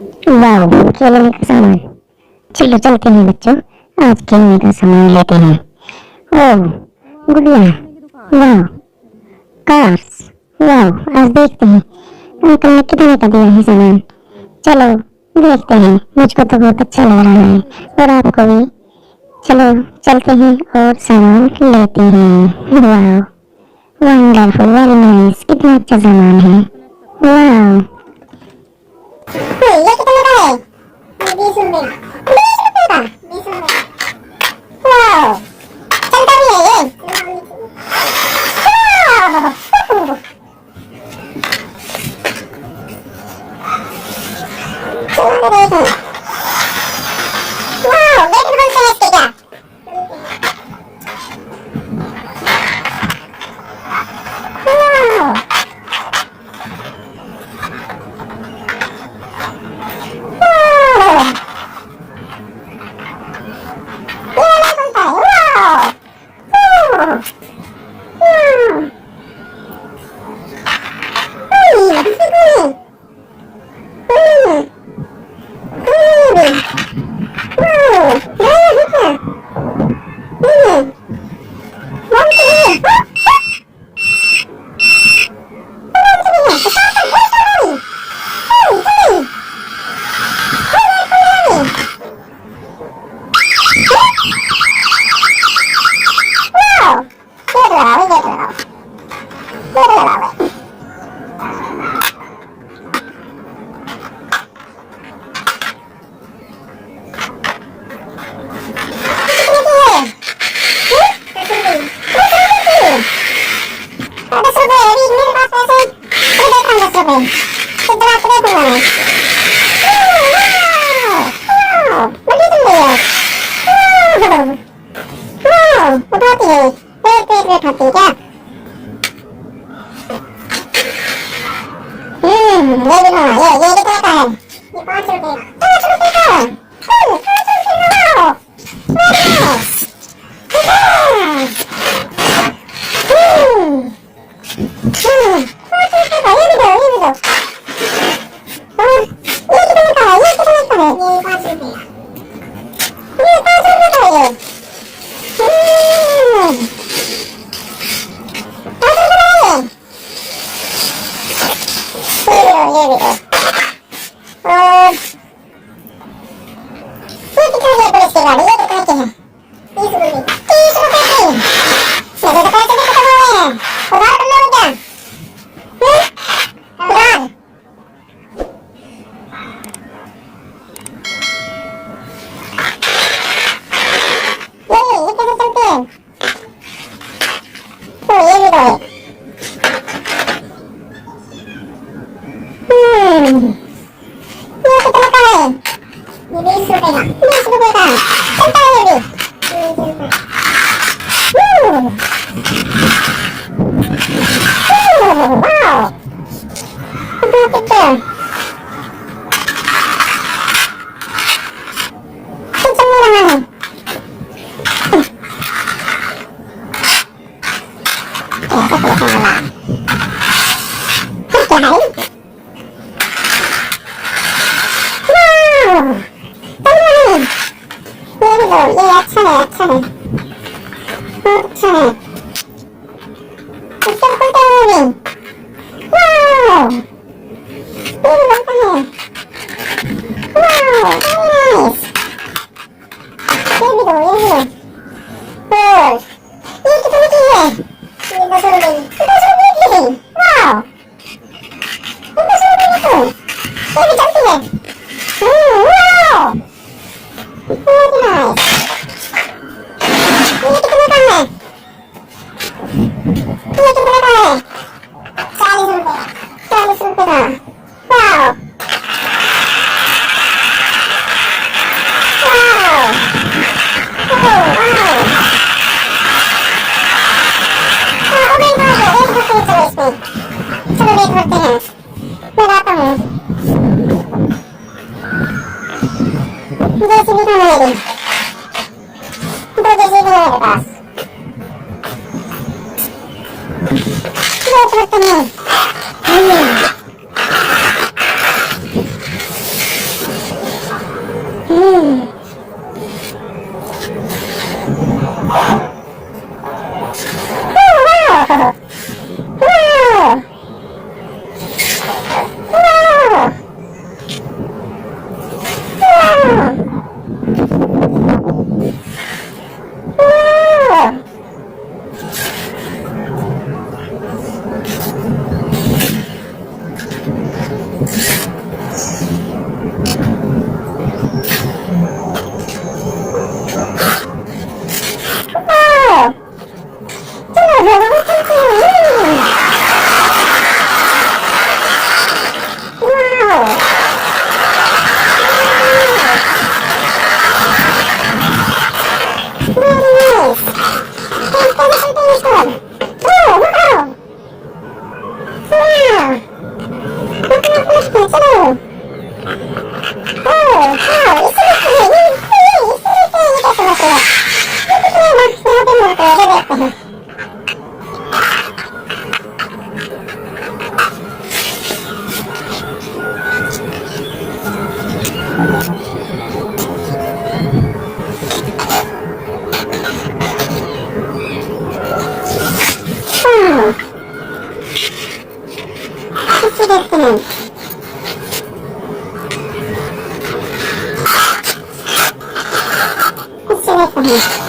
वाह, खेलने का सामान। चलो चलते हैं बच्चों, आज खेलने का सामान लेते हैं। ओह, गुड़िया। वाह, कार्स। वाह, आज देखते हैं अंकल ने कितने का दिया है सामान। चलो देखते हैं, मुझको तो बहुत अच्छा लग रहा है और आपको भी। चलो चलते हैं और सामान लेते हैं। वाह, वंडरफुल, वेरी नाइस, कितना अच्छा सामान है। वाह, ये कितने का है? 20 रुपए। 20 रुपए का? 20 रुपए। वाह, चलता भी है ये। वाह, चलो देखो। वाह, गेट भी बनते हैं इसके क्या? वाह, वाह, ये वाला बनता है। वाह, वाह, वाह, उठाती है, पेट पेट में उठाती है क्या? ये भी लो, ये कितने का है? ये 5 रुपए। 5 रुपए का? 5 रुपए का? वाह, ये अच्छा है, अच्छा है, बहुत अच्छा है। इसके ऊपर क्या है ये? वाह, ये भी बनता है। वाह, नाइस। ये भी दो, ये भी दो। और ये कितने की है? ये 10 रुपए की। 10 रुपए की है। वाह, ये 10 रुपए की तो ये भी चलती है। वाह, बहुत नाइस। ये कितने का है? ये कितने का है? 40 रुपए। 40 रुपए का। वाह, वाह, वाह, चलो देख करते हैं। मैं लाता हूँ जैसी भी खाना मेरी, दो जैसी भी है मेरे पास। देख करते हैं। किसी देखते नहीं किसी देखते नहीं